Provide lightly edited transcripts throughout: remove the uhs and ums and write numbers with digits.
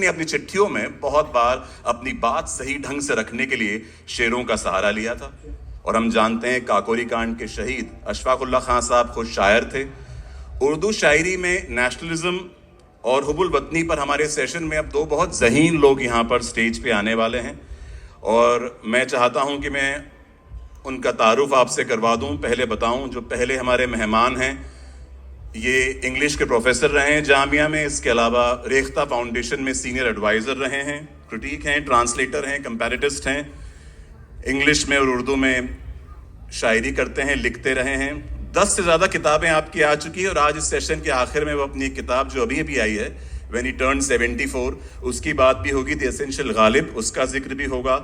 نے اپنی چٹھیوں میں بہت بار اپنی بات صحیح ڈھنگ سے رکھنے کے لیے شعروں کا سہارا لیا تھا، اور ہم جانتے ہیں کاکوری کانڈ کے شہید اشفاق اللہ خان صاحب خود شاعر تھے۔ اردو شاعری میں نیشنلزم اور حب الوطنی پر ہمارے سیشن میں اب دو بہت ذہین لوگ یہاں پر سٹیج پہ آنے والے ہیں، اور میں چاہتا ہوں کہ میں ان کا تعارف آپ سے کروا دوں۔ پہلے بتاؤں جو پہلے ہمارے مہمان ہیں، یہ انگلش کے پروفیسر رہے ہیں جامعہ میں، اس کے علاوہ ریختہ فاؤنڈیشن میں سینئر ایڈوائزر رہے ہیں، کرٹیک ہیں، ٹرانسلیٹر ہیں، کمپیریٹسٹ ہیں، انگلش میں اور اردو میں شاعری کرتے ہیں، لکھتے رہے ہیں۔ 10 سے زیادہ کتابیں آپ کی آ چکی ہیں، اور آج اس سیشن کے آخر میں وہ اپنی ایک کتاب جو ابھی آئی ہے When he turned 74، اس کی بات بھی ہوگی، دی ایسینشل غالب، اس کا ذکر بھی ہوگا،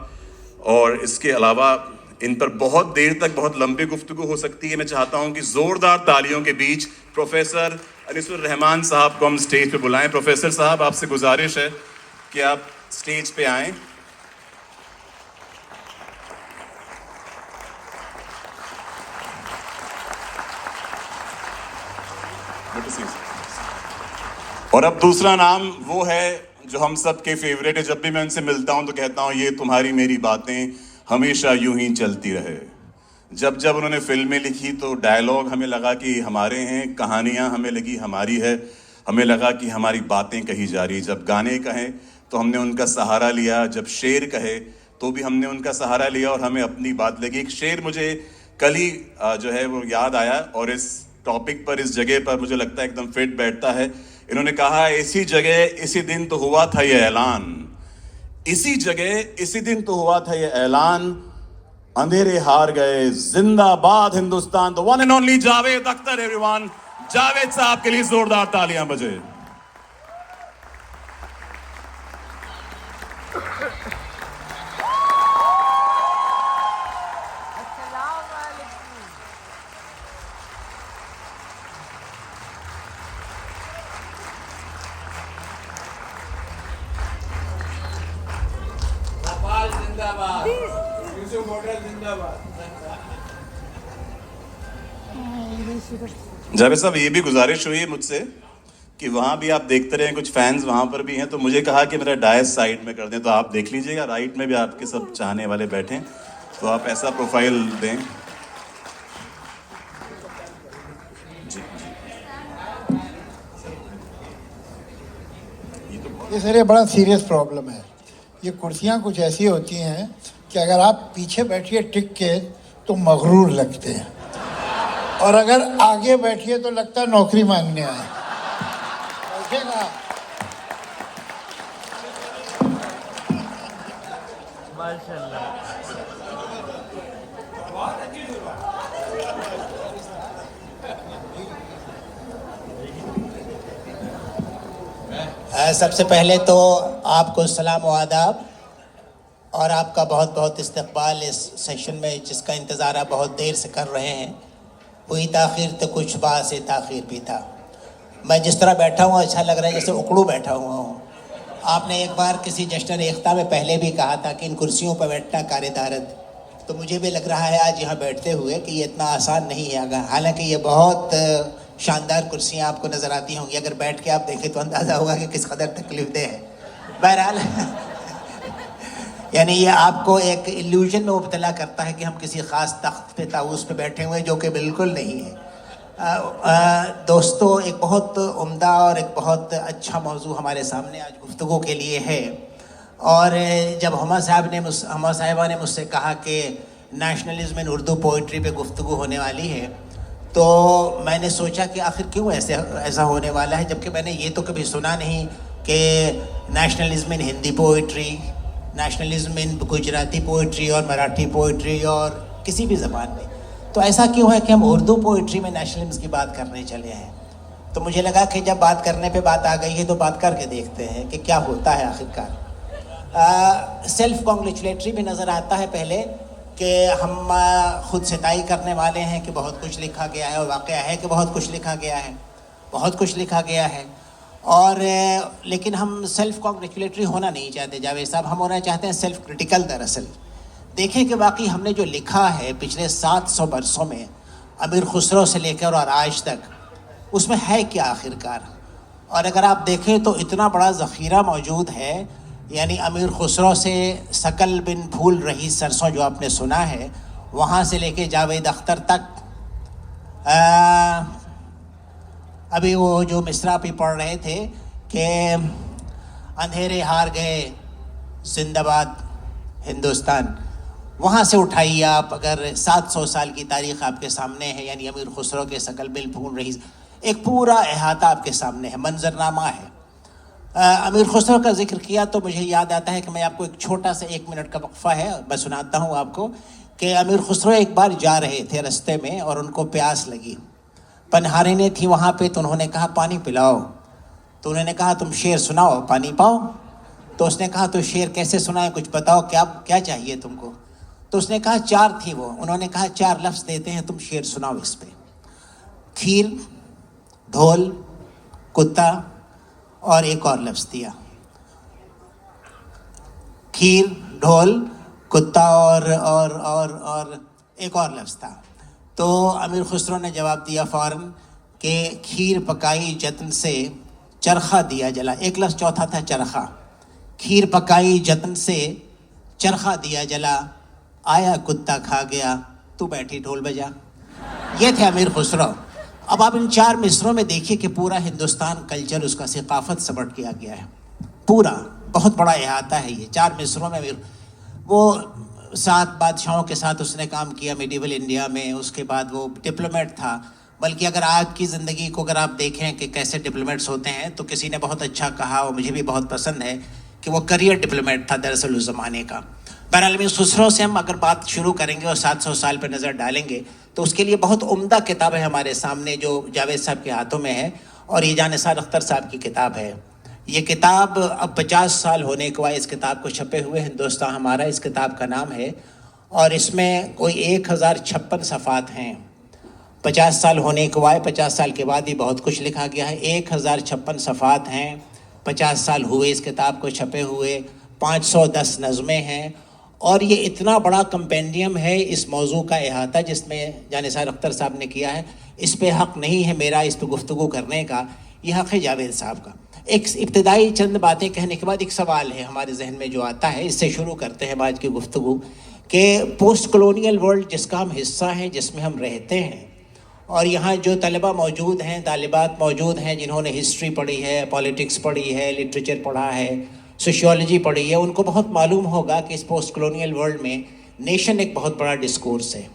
اور اس کے علاوہ ان پر بہت دیر تک بہت لمبی گفتگو ہو سکتی ہے۔ میں چاہتا ہوں کہ زوردار تالیوں کے بیچ پروفیسر انیس الرحمان صاحب کو ہم سٹیج پہ بلائیں۔ پروفیسر صاحب، آپ سے گزارش ہے کہ آپ سٹیج پہ آئیں۔ اور اب دوسرا نام وہ ہے جو ہم سب کے فیوریٹ ہے، جب بھی میں ان سے ملتا ہوں تو کہتا ہوں یہ تمہاری میری باتیں ہمیشہ یوں ہی چلتی رہے۔ جب انہوں نے فلمیں لکھی تو ڈائلاگ ہمیں لگا کہ ہمارے ہیں، کہانیاں ہمیں لگی ہماری ہے، ہمیں لگا کہ ہماری باتیں کہی جا رہی۔ جب گانے کہیں تو ہم نے ان کا سہارا لیا، جب شعر کہے تو بھی ہم نے ان کا سہارا لیا، اور ہمیں اپنی بات لگی۔ ایک شعر مجھے کل ہی جو ہے وہ یاد آیا، اور اس ٹاپک پر، اس جگہ پر مجھے لگتا ہے ایک دم فٹ بیٹھتا ہے۔ انہوں نے کہا، اسی جگہ اسی دن تو ہوا تھا یہ اعلان، اسی جگہ اسی دن تو ہوا تھا یہ اعلان، اندھیرے ہار گئے زندہ باد ہندوستان۔ تو one and only Javed Akhtar everyone. Javed صاحب کے لیے زوردار تالیاں بجے۔ جاوید صاحب، یہ بھی گزارش ہوئی ہے مجھ سے کہ وہاں بھی آپ دیکھتے رہیں، کچھ فینز وہاں پر بھی ہیں، تو مجھے کہا کہ میرا ڈائس سائڈ میں کر دیں، تو آپ دیکھ لیجئے گا، رائٹ میں بھی آپ کے سب چاہنے والے بیٹھیں، تو آپ ایسا پروفائل دیں۔ یہ سر یہ بڑا سیریس پرابلم ہے۔ یہ کرسیاں کچھ ایسی ہوتی ہیں کہ اگر آپ پیچھے بیٹھیے ٹک کے تو مغرور لگتے ہیں، اور اگر آگے بیٹھیے تو لگتا ہے نوکری مانگنے آئے۔ بیٹھے گا سب سے پہلے تو آپ کو سلام و آداب، اور آپ کا بہت بہت استقبال اس سیشن میں، جس کا انتظار آپ بہت دیر سے کر رہے ہیں۔ ہوئی تاخیر تو کچھ باعث تاخیر بھی تھا۔ میں جس طرح بیٹھا ہوں اچھا لگ رہا ہے جیسے اکڑو بیٹھا ہوا ہوں۔ آپ نے ایک بار کسی جشن ریختہ میں پہلے بھی کہا تھا کہ ان کرسیوں پر بیٹھنا کار دارد، تو مجھے بھی لگ رہا ہے آج یہاں بیٹھتے ہوئے کہ یہ اتنا آسان نہیں ہے، حالانکہ یہ بہت شاندار کرسیاں آپ کو نظر آتی ہوں گی، اگر بیٹھ کے آپ دیکھیں تو اندازہ ہوگا کہ کس قدر تکلیف دہ ہے۔ بہرحال یعنی یہ آپ کو ایک ایلیوژن میں مبتلا کرتا ہے کہ ہم کسی خاص تخت پہ طاؤس پہ بیٹھے ہوئے، جو کہ بالکل نہیں ہے۔ دوستو، ایک بہت عمدہ اور ایک بہت اچھا موضوع ہمارے سامنے آج گفتگو کے لیے ہے، اور جب ہما صاحبہ نے مجھ سے کہا کہ نیشنلزم ان اردو پوئٹری پہ گفتگو ہونے والی ہے، تو میں نے سوچا کہ آخر کیوں ایسا ہونے والا ہے، جبکہ میں نے یہ تو کبھی سنا نہیں کہ nationalism in Hindi poetry, nationalism in Gujarati poetry اور مراٹھی پوئٹری اور کسی بھی زبان میں، تو ایسا کیوں ہے کہ ہم اردو پوئٹری میں نیشنلزم کی بات کرنے چلے ہیں۔ تو مجھے لگا کہ جب بات کرنے پہ بات آ گئی ہے تو بات کر کے دیکھتے ہیں کہ کیا ہوتا ہے آخرکار۔ سیلف کانگریچولیٹری بھی نظر آتا ہے پہلے کہ ہم خود ستائی کرنے والے ہیں کہ بہت کچھ لکھا گیا ہے، اور واقعہ ہے کہ بہت کچھ لکھا گیا ہے، بہت کچھ لکھا گیا ہے، اور لیکن ہم سیلف کانگریچولیٹری ہونا نہیں چاہتے جاوید صاحب، ہم ہونا چاہتے ہیں سیلف کرٹیکل۔ دراصل دیکھیں کہ واقعی ہم نے جو لکھا ہے پچھلے 700 برسوں میں، امیر خسرو سے لے کر اور آج تک، اس میں ہے کیا آخرکار؟ اور اگر آپ دیکھیں تو اتنا بڑا ذخیرہ موجود ہے، یعنی امیر خسرو سے ثقل بن پھول رہی سرسوں جو آپ نے سنا ہے، وہاں سے لے کے جاوید اختر تک، ابھی وہ جو مصرع پہ پڑھ رہے تھے کہ اندھیرے ہار گئے زندہ باد ہندوستان، وہاں سے اٹھائیے آپ. اگر 700 سال کی تاریخ آپ کے سامنے ہے، یعنی امیر خسرو کے ثقل بن پھول رہی، ایک پورا احاطہ آپ کے سامنے ہے، منظرنامہ ہے. امیر خسرو کا ذکر کیا تو مجھے یاد آتا ہے کہ میں آپ کو ایک چھوٹا سا 1 منٹ کا وقفہ ہے، میں سناتا ہوں آپ کو کہ امیر خسرو ایک بار جا رہے تھے رستے میں اور ان کو پیاس لگی. پنہارینیں تھیں وہاں پہ، تو انہوں نے کہا پانی پلاؤ. تو انہوں نے کہا تم شعر سناؤ، پانی پاؤ. تو اس نے کہا تو شعر کیسے سنائیں، کچھ بتاؤ، کیا چاہیے تم کو. تو اس نے کہا 4 تھی وہ. انہوں نے کہا 4 لفظ دیتے ہیں، تم شعر سناؤ اس پہ. کھیر، ڈھول، کتا اور ایک اور لفظ دیا. کھیر، ڈھول، کتا اور ایک اور لفظ تھا. تو امیر خسرو نے جواب دیا فوراً کہ کھیر پکائی جتن سے چرخہ دیا جلا. ایک لفظ چوتھا تھا چرخہ. کھیر پکائی جتن سے چرخہ دیا جلا، آیا کتا کھا گیا، تو بیٹھی ڈھول بجا. یہ تھے امیر خسرو. اب آپ ان 4 مصروں میں دیکھیے کہ پورا ہندوستان کلچر، اس کا ثقافت سبٹ کیا گیا ہے. پورا بہت بڑا احاطہ ہے یہ 4 مصروں میں. وہ 7 بادشاہوں کے ساتھ اس نے کام کیا میڈیول انڈیا میں. اس کے بعد وہ ڈپلومیٹ تھا. بلکہ اگر آج کی زندگی کو اگر آپ دیکھیں کہ کیسے ڈپلومیٹس ہوتے ہیں، تو کسی نے بہت اچھا کہا اور مجھے بھی بہت پسند ہے کہ وہ کریئر ڈپلومیٹ تھا دراصل اس زمانے کا. بہرحال امیر خسرو سے ہم اگر بات شروع کریں گے اور 700 سال پہ نظر ڈالیں گے تو اس کے لیے بہت عمدہ کتاب ہے ہمارے سامنے جو جاوید صاحب کے ہاتھوں میں ہے، اور یہ جانثار اختر صاحب کی کتاب ہے. یہ کتاب اب 50 سال ہونے کے بعد اس کتاب کو چھپے ہوئے، ہندوستان ہمارا اس کتاب کا نام ہے، اور اس میں کوئی 1056 صفحات ہیں. 50 سال ہونے کے بعد، 50 سال کے بعد یہ بہت کچھ لکھا گیا ہے. 1056 صفحات ہیں. 50 سال ہوئے اس کتاب کو چھپے ہوئے. 510 نظمیں ہیں. اور یہ اتنا بڑا کمپینڈیم ہے اس موضوع کا احاطہ جس میں جانثار اختر صاحب نے کیا ہے. اس پہ حق نہیں ہے میرا اس پہ گفتگو کرنے کا، یہ حق ہے جاوید صاحب کا. ایک ابتدائی چند باتیں کہنے کے بعد ایک سوال ہے ہمارے ذہن میں جو آتا ہے، اس سے شروع کرتے ہیں آج کی گفتگو، کہ پوسٹ کلونیل ورلڈ جس کا ہم حصہ ہیں، جس میں ہم رہتے ہیں، اور یہاں جو طلبہ موجود ہیں، طالبات موجود ہیں جنہوں نے ہسٹری پڑھی ہے، پولیٹکس پڑھی ہے، لٹریچر پڑھا ہے، سوشیولوجی پڑھی ہے، ان کو بہت معلوم ہوگا کہ اس پوسٹ کلونیل ورلڈ میں نیشن ایک بہت بڑا ڈسکورس ہے.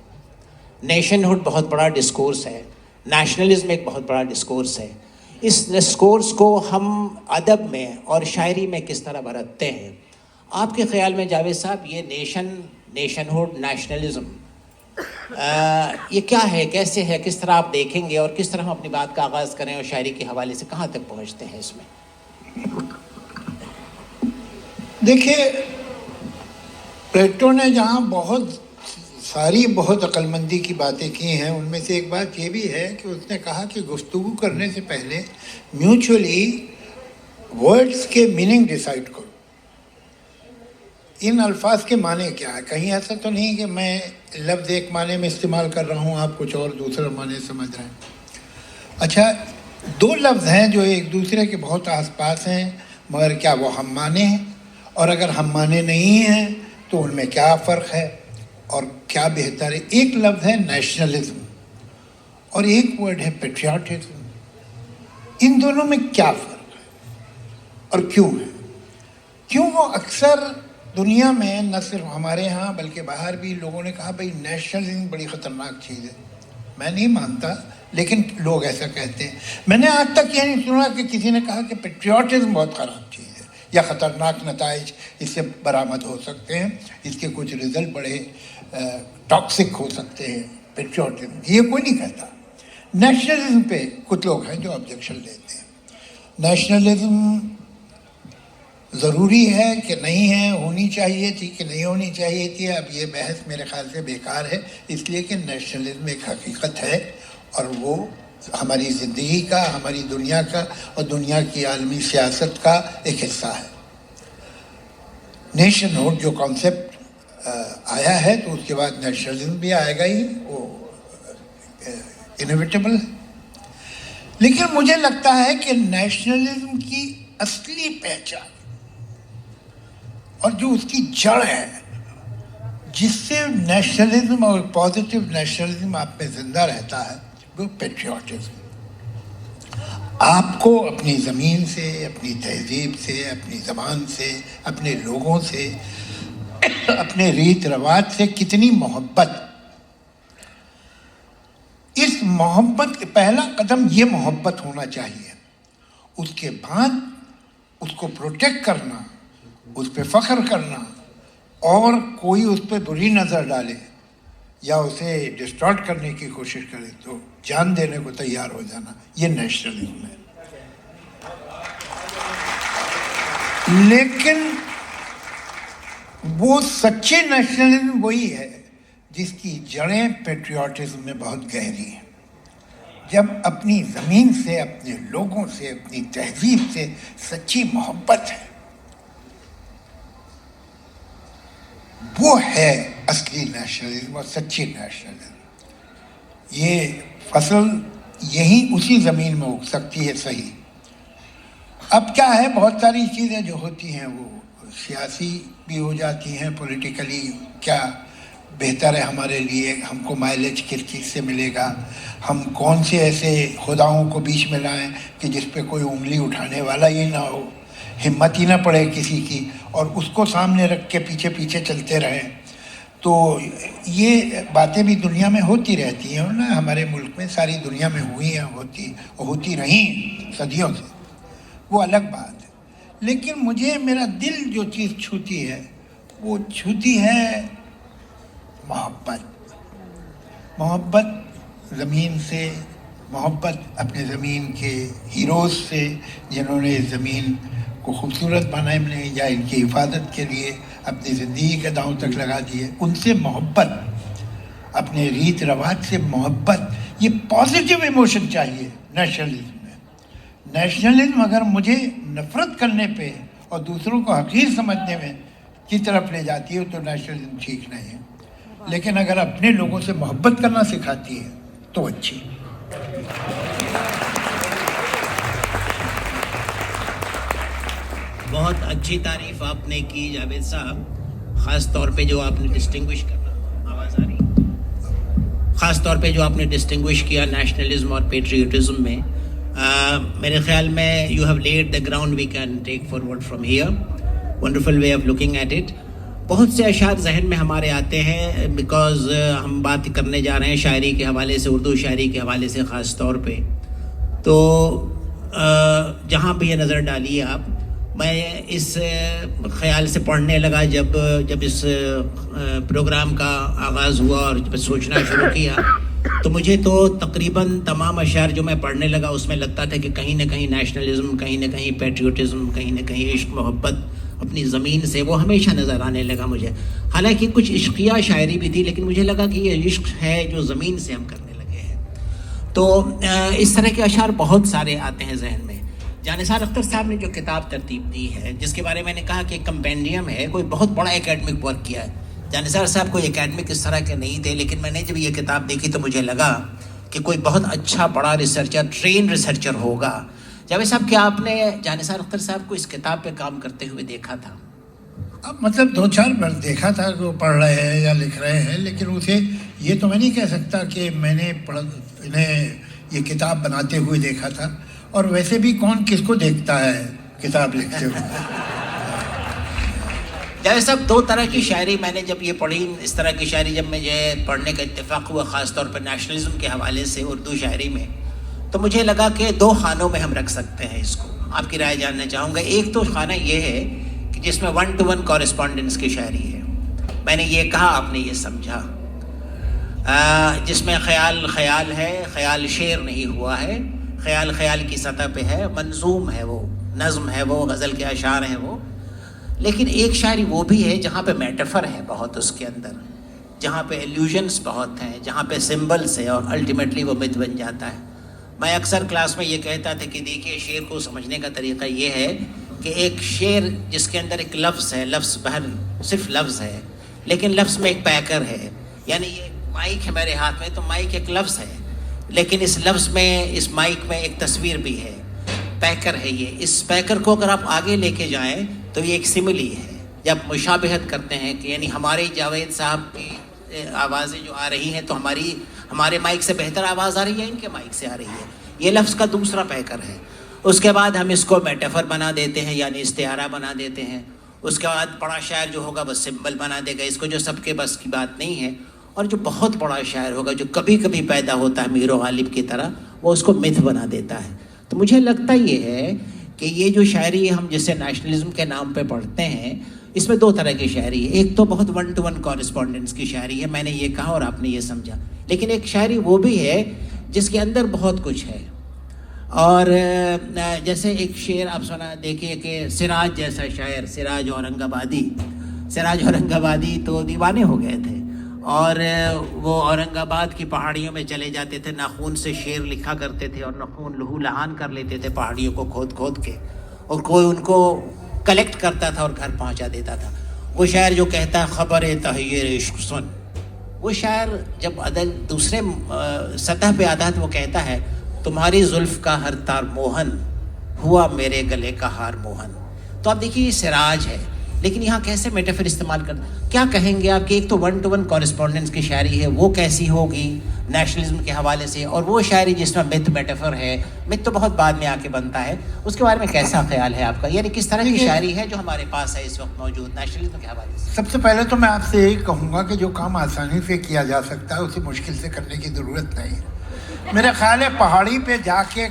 نیشن ہوڈ بہت بڑا ڈسکورس ہے. نیشنلزم ایک بہت بڑا ڈسکورس ہے. اس ڈسکورس کو ہم ادب میں اور شاعری میں کس طرح برتتے ہیں؟ آپ کے خیال میں جاوید صاحب یہ نیشن ہوڈ، نیشنلزم یہ کیا ہے، کیسے ہے، کس طرح آپ دیکھیں گے، اور کس طرح ہم اپنی بات کا آغاز کریں اور شاعری کے حوالے سے کہاں تک پہنچتے ہیں اس میں؟ دیکھیے، پلیٹو نے جہاں بہت عقل مندی کی باتیں کی ہیں، ان میں سے ایک بات یہ بھی ہے کہ اس نے کہا کہ گفتگو کرنے سے پہلے میوچولی ورڈز کے میننگ ڈیسائیڈ کرو. ان الفاظ کے معنی کیا ہے؟ کہیں ایسا تو نہیں کہ میں لفظ ایک معنی میں استعمال کر رہا ہوں، آپ کچھ اور دوسرا معنی سمجھ رہے ہیں. اچھا، 2 لفظ ہیں جو ایک دوسرے کے بہت آس پاس ہیں، مگر کیا وہ ہم معنی ہیں؟ اور اگر ہم معنی نہیں ہیں تو ان میں کیا فرق ہے اور کیا بہتر ہے؟ ایک لفظ ہے نیشنلزم اور ایک ورڈ ہے پیٹریاٹزم. ان دونوں میں کیا فرق ہے اور کیوں ہے؟ کیوں وہ اکثر دنیا میں، نہ صرف ہمارے ہاں بلکہ باہر بھی، لوگوں نے کہا بھائی نیشنلزم بڑی خطرناک چیز ہے. میں نہیں مانتا، لیکن لوگ ایسا کہتے ہیں. میں نے آج تک یہ نہیں سنا کہ کسی نے کہا کہ پیٹریاٹزم بہت خراب چیز ہے یا خطرناک نتائج اس سے برآمد ہو سکتے ہیں، اس کے کچھ رزلٹ بڑے ٹاکسک ہو سکتے ہیں. پیٹریاٹزم یہ کوئی نہیں کہتا. نیشنلزم پہ کچھ لوگ ہیں جو آبجیکشن لیتے ہیں. نیشنلزم ضروری ہے کہ نہیں ہے، ہونی چاہیے تھی کہ نہیں ہونی چاہیے تھی، اب یہ بحث میرے خیال سے بیکار ہے، اس لیے کہ نیشنلزم ایک حقیقت ہے اور وہ ہماری زندگی کا، ہماری دنیا کا اور دنیا کی عالمی سیاست کا ایک حصہ ہے. نیشن ہوڈ جو کانسیپٹ آیا ہے تو اس کے بعد نیشنلزم بھی آئے گا ہی، وہ انیویٹیبل ہے. لیکن مجھے لگتا ہے کہ نیشنلزم کی اصلی پہچان اور جو اس کی جڑ ہے، جس سے نیشنلزم اور پازیٹیو نیشنلزم آپ میں زندہ رہتا ہے، وہ پیٹریوٹزم. آپ کو اپنی زمین سے، اپنی تہذیب سے، اپنی زبان سے، اپنے لوگوں سے، اپنے ریت رواج سے کتنی محبت. اس محبت کا پہلا قدم یہ محبت ہونا چاہیے. اس کے بعد اس کو پروٹیکٹ کرنا، اس پہ فخر کرنا، اور کوئی اس پہ بری نظر ڈالے یا اسے ڈسٹارٹ کرنے کی کوشش کرے تو جان دینے کو تیار ہو جانا، یہ نیشنلزم ہے. لیکن وہ سچے نیشنلزم وہی ہے جس کی جڑیں پیٹریوٹزم میں بہت گہری ہیں. جب اپنی زمین سے، اپنے لوگوں سے، اپنی تہذیب سے سچی محبت ہے، وہ ہے اصلی نیشنلزم اور سچی نیشنلزم. یہ فصل یہیں اسی زمین میں اگ سکتی ہے. صحیح. اب کیا ہے، بہت ساری چیزیں جو ہوتی ہیں وہ سیاسی بھی ہو جاتی ہیں، پولیٹیکلی کیا بہتر ہے ہمارے لیے، ہم کو مائلیج کس چیز سے ملے گا، ہم کون سے ایسے خداؤں کو بیچ میں لائیں کہ جس پہ کوئی انگلی اٹھانے والا ہی نہ ہو، ہمت ہی نہ پڑے کسی کی، اور اس کو سامنے رکھ کے پیچھے پیچھے چلتے رہیں. تو یہ باتیں بھی دنیا میں ہوتی رہتی ہیں، نا ہمارے ملک میں، ساری دنیا میں ہوئی ہیں، ہوتی رہیں صدیوں سے، وہ الگ بات ہے. لیکن مجھے میرا دل جو چیز چھوتی ہے وہ چھوتی ہے محبت. محبت زمین سے، محبت اپنے زمین کے ہیروز سے جنہوں نے اس زمین کو خوبصورت بنانے یا ان کی حفاظت کے لیے اپنی زندگی کے داؤں تک لگا دیے، ان سے محبت، اپنے ریت رواج سے محبت. یہ پازیٹیو ایموشن چاہیے نیشنلزم میں. نیشنلزم اگر مجھے نفرت کرنے پہ اور دوسروں کو حقیر سمجھنے میں کی طرف لے جاتی ہے تو نیشنلزم ٹھیک نہیں ہے. لیکن اگر اپنے لوگوں سے محبت کرنا سکھاتی ہے تو اچھی. بہت اچھی تعریف آپ نے کی جاوید صاحب، خاص طور پہ جو آپ نے ڈسٹنگوش کرنا، آواز آ رہی، خاص طور پہ جو آپ نے ڈسٹنگوش کیا نیشنلزم اور پیٹریوٹزم میں. میرے خیال میں you have led the ground we can take forward from here. Wonderful way of looking at it. بہت سے اشعار ذہن میں ہمارے آتے ہیں بیکاز ہم بات کرنے جا رہے ہیں شاعری کے حوالے سے، اردو شاعری کے حوالے سے خاص طور پہ. تو جہاں بھی یہ نظر ڈالیے آپ، میں اس خیال سے پڑھنے لگا جب اس پروگرام کا آغاز ہوا اور جب سوچنا شروع کیا تو مجھے تو تقریباً تمام اشعار جو میں پڑھنے لگا اس میں لگتا تھا کہ کہیں نہ کہیں نیشنلزم، کہیں نہ کہیں پیٹریوٹزم، کہیں نہ کہیں عشق محبت اپنی زمین سے وہ ہمیشہ نظر آنے لگا مجھے. حالانکہ کچھ عشقیہ شاعری بھی تھی لیکن مجھے لگا کہ یہ عشق ہے جو زمین سے ہم کرنے لگے ہیں. تو اس طرح کے اشعار بہت سارے آتے ہیں ذہن میں. جانثار اختر صاحب نے جو کتاب ترتیب دی ہے، جس کے بارے میں نے کہا کہ کمپینڈیم ہے، کوئی بہت بڑا اکیڈمک ورک کیا ہے. جانثار صاحب کوئی اکیڈمک اس طرح کے نہیں تھے، لیکن میں نے جب یہ کتاب دیکھی تو مجھے لگا کہ کوئی بہت اچھا بڑا ریسرچر، ٹرین ریسرچر ہوگا. جاوید صاحب، کیا آپ نے جانثار اختر صاحب کو اس کتاب پہ کام کرتے ہوئے دیکھا تھا؟ اب مطلب 2-4 بار دیکھا تھا کہ وہ پڑھ رہے ہیں یا لکھ رہے ہیں، لیکن اسے یہ تو میں نہیں کہہ سکتا کہ میں نے انہیں یہ کتاب بناتے ہوئے دیکھا تھا. اور ویسے بھی کون کس کو دیکھتا ہے کتاب لکھتے ہوئے. جاوید صاحب، 2 طرح کی شاعری میں نے جب یہ پڑھی، اس طرح کی شاعری جب مجھے پڑھنے کا اتفاق ہوا خاص طور پر نیشنلزم کے حوالے سے اردو شاعری میں، تو مجھے لگا کہ 2 خانوں میں ہم رکھ سکتے ہیں اس کو. آپ کی رائے جاننا چاہوں گا. ایک تو خانہ یہ ہے کہ جس میں 1 to 1 کورسپونڈنس کی شاعری ہے، میں نے یہ کہا آپ نے یہ سمجھا، جس میں خیال خیال ہے، خیال شعر نہیں ہوا ہے، خیال خیال کی سطح پہ ہے، منظوم ہے، وہ نظم ہے، وہ غزل کے اشعار ہیں وہ. لیکن ایک شاعری وہ بھی ہے جہاں پہ میٹافر ہے بہت اس کے اندر، جہاں پہ ایلیوژنس بہت ہیں، جہاں پہ سمبلس ہے، اور الٹیمیٹلی وہ مت بن جاتا ہے. میں اکثر کلاس میں یہ کہتا تھا کہ دیکھیے شعر کو سمجھنے کا طریقہ یہ ہے کہ ایک شعر جس کے اندر ایک لفظ ہے، لفظ بہر صرف لفظ ہے، لیکن لفظ میں ایک پیکر ہے. یعنی یہ مائک ہے میرے ہاتھ میں، تو مائک ایک لفظ ہے، لیکن اس لفظ میں, اس مائک میں ایک تصویر بھی ہے, پیکر ہے یہ. اس پیکر کو اگر آپ آگے لے کے جائیں تو یہ ایک سملی ہے. جب مشابہت کرتے ہیں کہ یعنی ہمارے جاوید صاحب کی آوازیں جو آ رہی ہیں تو ہمارے مائک سے بہتر آواز آ رہی ہے, ان کے مائک سے آ رہی ہے. یہ لفظ کا دوسرا پیکر ہے. اس کے بعد ہم اس کو میٹافر بنا دیتے ہیں, یعنی استعارہ بنا دیتے ہیں. اس کے بعد بڑا شاعر جو ہوگا بس سمبل بنا دے گا اس کو, جو سب کے بس کی بات نہیں ہے. اور جو بہت بڑا شاعر ہوگا, جو کبھی کبھی پیدا ہوتا ہے میر و غالب کی طرح, وہ اس کو متھ بنا دیتا ہے. تو مجھے لگتا یہ ہے کہ یہ جو شاعری ہم جسے نیشنلزم کے نام پہ پڑھتے ہیں, اس میں دو طرح کی شاعری ہے. ایک تو بہت ون ٹو ون کورسپونڈنس کی شاعری ہے, میں نے یہ کہا اور آپ نے یہ سمجھا. لیکن ایک شاعری وہ بھی ہے جس کے اندر بہت کچھ ہے. اور جیسے ایک شعر آپ سنا دیکھیے کہ سراج جیسا شاعر, سراج اورنگ آبادی تو دیوانے ہو گئے تھے, اور وہ اورنگ آباد کی پہاڑیوں میں چلے جاتے تھے, ناخون سے شعر لکھا کرتے تھے اور ناخون لہو لہان کر لیتے تھے پہاڑیوں کو کھود کھود کے, اور کوئی ان کو کلیکٹ کرتا تھا اور گھر پہنچا دیتا تھا. وہ شاعر جو کہتا ہے خبر تحیر عشق سن, وہ شاعر جب دوسرے سطح پہ آتا ہے تو وہ کہتا ہے تمہاری زلف کا ہر تار موہن ہوا میرے گلے کا ہار موہن. تو آپ دیکھیے یہ سراج ہے, لیکن یہاں کیسے میٹافر استعمال کرنا, کیا کہیں گے آپ کہ ایک تو ون ٹو ون کورسپونڈنس کی شاعری ہے, وہ کیسی ہوگی نیشنلزم کے حوالے سے, اور وہ شاعری جس میں متھ میٹافر ہے. متھ تو بہت بعد میں آ کے بنتا ہے, اس کے بارے میں کیسا خیال ہے آپ کا, یعنی کس طرح کی شاعری ہے جو ہمارے پاس ہے اس وقت موجود نیشنلزم کے حوالے سے؟ سب سے پہلے تو میں آپ سے یہی کہوں گا کہ جو کام آسانی سے کیا جا سکتا ہے اسے مشکل سے کرنے کی ضرورت نہیں. میرا خیال ہے پہاڑی پہ جا کے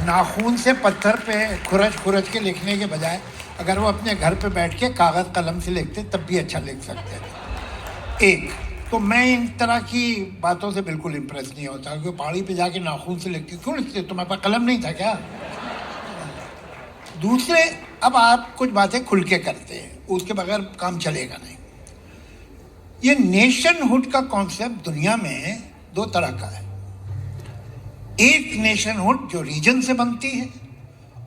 ناخون سے پتھر پہ کھرچ کے لکھنے کے بجائے اگر وہ اپنے گھر پہ بیٹھ کے کاغذ قلم سے لکھتے تب بھی اچھا لکھ سکتے تھے. ایک تو میں ان طرح کی باتوں سے بالکل امپریس نہیں ہوتا, کیونکہ پہاڑی پہ جا کے ناخون سے لکھتے کیوں لکھتے, تمہارے پاس قلم نہیں تھا کیا؟ دوسرے, اب آپ کچھ باتیں کھل کے کرتے ہیں, اس کے بغیر کام چلے گا نہیں. یہ نیشن ہوڈ کا کانسیپٹ دنیا میں دو طرح کا ہے. ایک نیشن ہوڈ جو ریجن سے بنتی ہے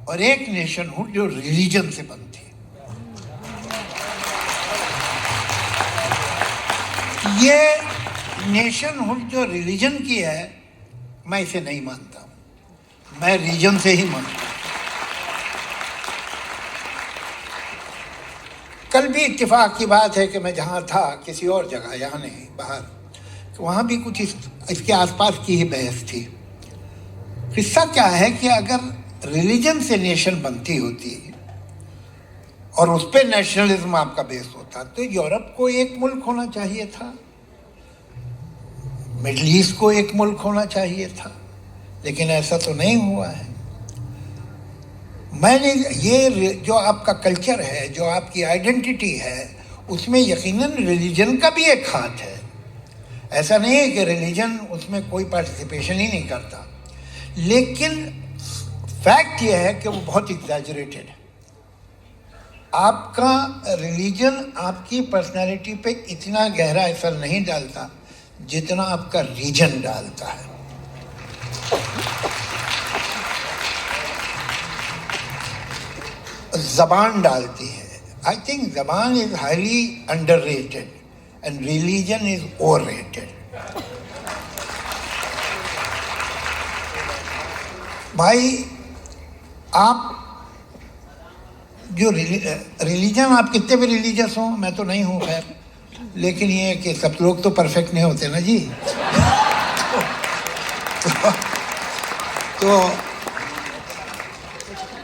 اور ایک نیشن ہوڈ جو ریلیجن سے بنتی ہے. یہ نیشن ہوڈ جو ریلیجن کی ہے میں اسے نہیں مانتا, میں ریجن سے ہی مانتا ہوں. کل بھی اتفاق کی بات ہے کہ میں جہاں تھا کسی اور جگہ, یہاں نہیں باہر, وہاں بھی کچھ اس کے آس پاس کی ہی بحث تھی. قصہ کیا ہے کہ اگر ریلیجن سے نیشن بنتی ہوتی اور اس پہ نیشنلزم آپ کا بیس ہوتا تو یورپ کو ایک ملک ہونا چاہیے تھا, مڈل ایسٹ کو ایک ملک ہونا چاہیے تھا, لیکن ایسا تو نہیں ہوا ہے. میں نے یہ جو آپ کا کلچر ہے, جو آپ کی آئیڈینٹی ہے, اس میں یقیناً ریلیجن کا بھی ایک ہاتھ ہے. ایسا نہیں ہے کہ ریلیجن اس میں کوئی پارٹیسپیشن ہی نہیں کرتا, لیکن فیکٹ یہ ہے کہ وہ بہت ایگزیجریٹڈ ہے. آپ کا ریلیجن آپ کی پرسنالٹی پہ اتنا گہرا اثر نہیں ڈالتا جتنا آپ کا ریجن ڈالتا ہے. زبان ڈالتی ہے. آئی تھنک زبان is highly under rated and religion is over rated. بھائی آپ جو ریلیجن, آپ کتنے بھی ریلیجس ہوں, میں تو نہیں ہوں خیر, لیکن یہ کہ سب لوگ تو پرفیکٹ نہیں ہوتے نا جی. تو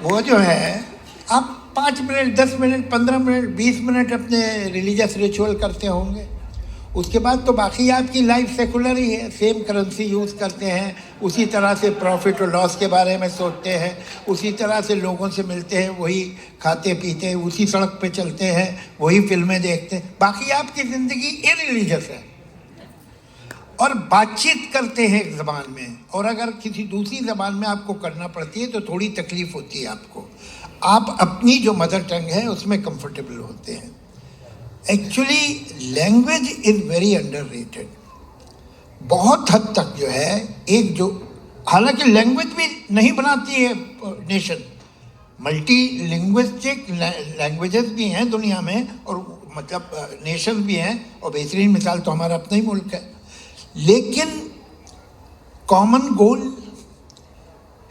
وہ جو ہے آپ 5 منٹ 10 منٹ 15 منٹ 20 منٹ اپنے ریلیجس ریچول کرتے ہوں گے, اس کے بعد تو باقی آپ کی لائف سیکولر ہی ہے. سیم کرنسی یوز کرتے ہیں, اسی طرح سے پروفٹ اور لاس کے بارے میں سوچتے ہیں, اسی طرح سے لوگوں سے ملتے ہیں, وہی کھاتے پیتے ہیں, اسی سڑک پہ چلتے ہیں, وہی فلمیں دیکھتے ہیں. باقی آپ کی زندگی ارریلیجس ہے, اور بات چیت کرتے ہیں ایک زبان میں, اور اگر کسی دوسری زبان میں آپ کو کرنا پڑتی ہے تو تھوڑی تکلیف ہوتی ہے آپ کو. آپ اپنی جو مدر ٹنگ ہے اس میں کمفرٹیبل ہوتے ہیں. Actually language is very under rated. بہت حد تک جو ہے ایک جو, حالانکہ لینگویج بھی نہیں بناتی ہے نیشن, ملٹی لنگوسٹک لینگویجز بھی ہیں دنیا میں, اور مطلب نیشن بھی ہیں, اور بہترین مثال تو ہمارا اپنا ہی ملک ہے. لیکن common goal,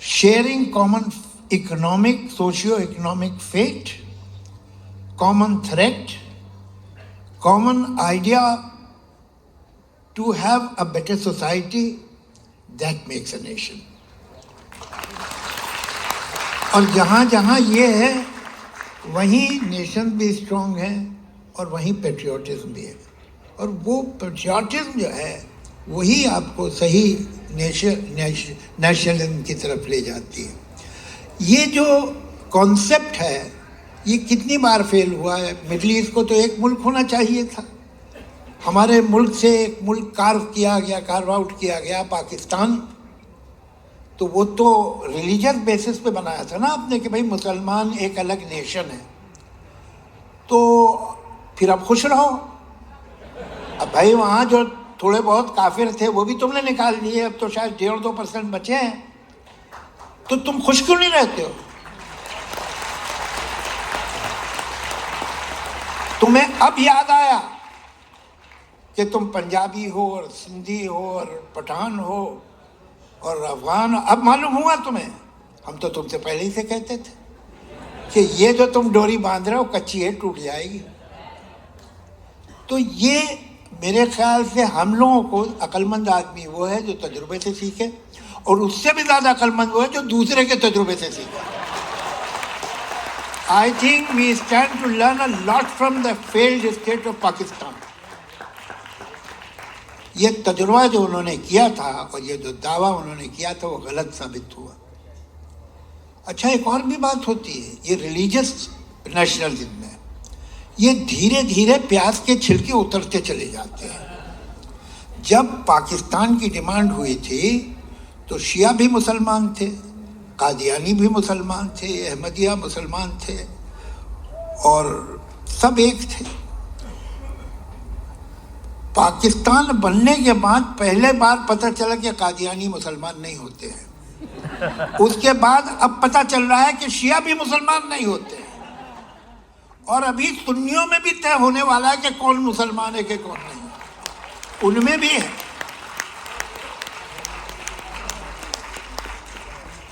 sharing common economic, socio-economic fate, common threat, common idea to have a better society, that makes a nation. اور جہاں جہاں یہ ہے وہیں نیشن بھی اسٹرانگ ہے اور وہیں پیٹریوٹزم بھی ہے. اور وہ پیٹریوٹزم جو ہے وہی آپ کو صحیح نیشنلزم کی طرف لے جاتی ہے. یہ جو کانسیپٹ ہے یہ کتنی بار فیل ہوا ہے. مڈل ایسٹ کو تو ایک ملک ہونا چاہیے تھا. ہمارے ملک سے ایک ملک کارو آؤٹ کیا گیا پاکستان. تو وہ تو ریلیجس بیسس پہ بنایا تھا نا آپ نے کہ بھائی مسلمان ایک الگ نیشن ہے. تو پھر اب خوش رہو. اب بھائی وہاں جو تھوڑے بہت کافر تھے وہ بھی تم نے نکال لیے. اب تو شاید 1.5-2% بچے ہیں. تو تم خوش کیوں نہیں رہتے ہو؟ تمہیں اب یاد آیا کہ تم پنجابی ہو اور سندھی ہو اور پٹھان ہو اور افغان. اب معلوم ہوا تمہیں. ہم تو تم سے پہلے ہی سے کہتے تھے کہ یہ جو تم ڈوری باندھ رہے ہو کچی ہے, ٹوٹ جائے گی. تو یہ میرے خیال سے ہم لوگوں کو عقل مند آدمی وہ ہے جو تجربے سے سیکھے, اور اس سے بھی زیادہ عقل مند وہ ہے جو دوسرے کے تجربے سے سیکھے. I think we stand to learn a lot from the failed state of Pakistan. یہ تجربہ جو انہوں نے کیا تھا اور یہ جو دعویٰ انہوں نے کیا تھا وہ غلط ثابت ہوا. اچھا ایک اور بھی بات ہوتی ہے یہ ریلیجس نیشنلزم میں. یہ دھیرے دھیرے پیاز کے چھلکے اترتے چلے جاتے ہیں. جب پاکستان کی ڈیمانڈ ہوئی تھی تو شیعہ بھی مسلمان تھے, قادیانی بھی مسلمان تھے, احمدیہ مسلمان تھے, اور سب ایک تھے. پاکستان بننے کے بعد پہلے بار پتہ چلا کہ قادیانی مسلمان نہیں ہوتے ہیں. اس کے بعد اب پتہ چل رہا ہے کہ شیعہ بھی مسلمان نہیں ہوتے ہیں. اور ابھی سنیوں میں بھی طے ہونے والا ہے کہ کون مسلمان ہے کہ کون نہیں. ان میں بھی ہے.